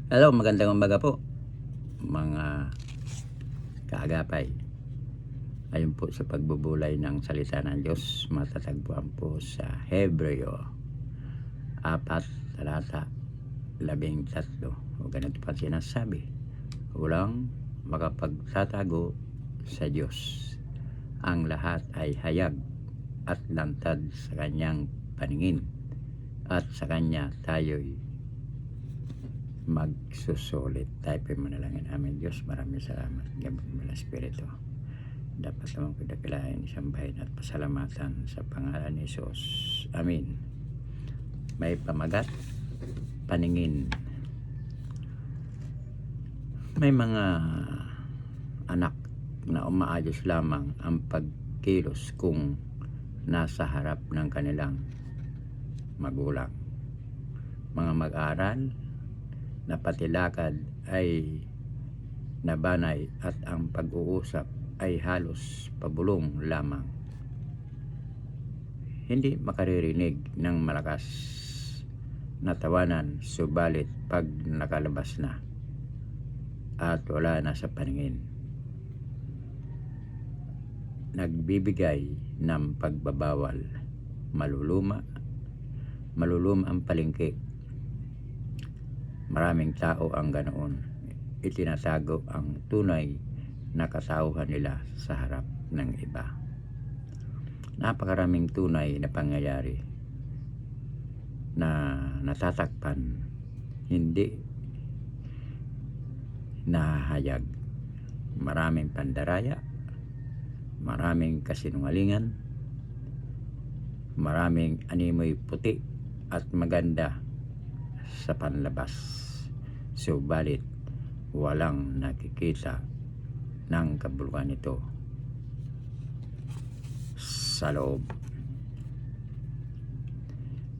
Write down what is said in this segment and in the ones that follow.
Hello, magandang umaga po mga kaagapay. Ayon po sa pagbubulay ng salita ng Diyos, matatagpuan po sa Hebreo 4, talata 13. O ganito pa sinasabi, walang makapagtatago sa Diyos. Ang lahat ay hayag at lantad sa kanyang paningin, at sa kanya tayo'y magsusulit. Tayo po manalangin. Amen. Diyos, maraming salamat. Gabay mo na Espiritu. Dapat naman ko dakilain, sambahin at pasalamatan sa pangalan ni Jesus. Amen. May pamagat, paningin. May mga anak na umaayos lamang ang pagkilos kung nasa harap ng kanilang magulang. Mga mag-aral na patilakad ay nabanay at ang pag-uusap ay halos pabulong lamang. Hindi makaririnig ng malakas na tawanan, subalit pag nakalabas na at wala na sa paningin, nagbibigay ng pagbabawal. Maluluma ang palengke. Maraming tao ang ganoon. Itinatago ang tunay na katauhan nila sa harap ng iba. Napakaraming tunay na pangyayari na natatakpan, hindi nahahayag. Maraming pandaraya, maraming kasinungalingan, maraming animoy puti at maganda sa panlabas, subalit walang nakikita ng kabuluhan nito sa loob.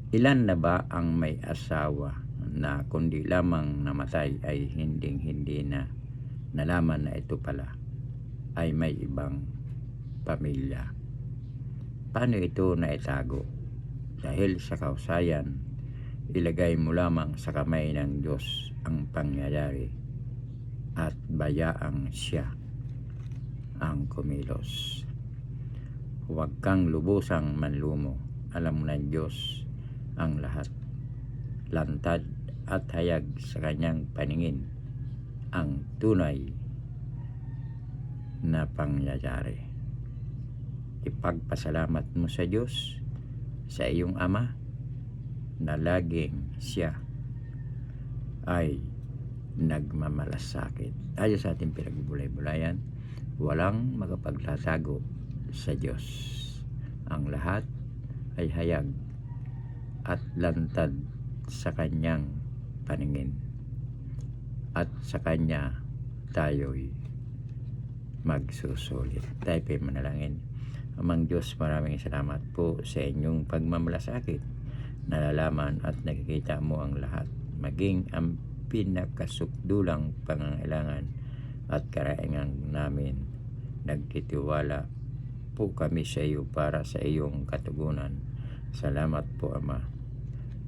Ilan na ba ang may asawa na kundi lamang namatay ay hindi na nalaman na ito pala ay may ibang pamilya? Paano ito naitago? Dahil sa kausayan, ilagay mo lamang sa kamay ng Diyos ang pangyayari at bayaang siya ang kumilos. Huwag kang lubusang manlumo. Alam mo ng Diyos ang lahat. Lantad at hayag sa kanyang paningin ang tunay na pangyayari. Ipagpasalamat mo sa Diyos, sa iyong Ama, na laging siya ay nagmamalasakit. Ayon sa ating pinagbubulay-bulayan, walang makapagtatago sa Diyos. Ang lahat ay hayag at lantad sa kanyang paningin, at sa kanya tayo'y magsusulit. Tayo po'y manalangin. Amang Diyos, maraming salamat po sa inyong pagmamalasakit. Nalalaman at nakikita mo ang lahat, maging ang pinakasukdulang pangangailangan at karaingan namin. Nagtitiwala po kami sa iyo para sa iyong katugunan. Salamat po, Ama,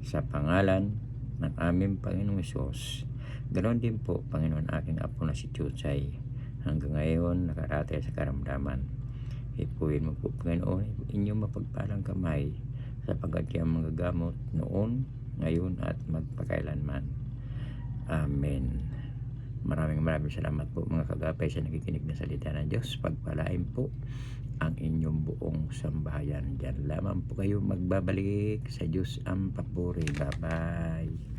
sa pangalan ng aming Panginoong Hesus. Ganon din po, Panginoon, aking apo na si Chuchay, hanggang ngayon nakaratay sa karamdaman. Ipuin mo po, Panginoon, inyong mapagpalang kamay, sapagkat yung mga gamot noon, ngayon at magpakailanman. Amen. Maraming salamat po mga kagapay sa nakikinig na salita ng Diyos. Pagpalain po ang inyong buong sambahayan. Diyan lamang po kayo magbabalik. Sa Diyos ang papuri. Bye-bye.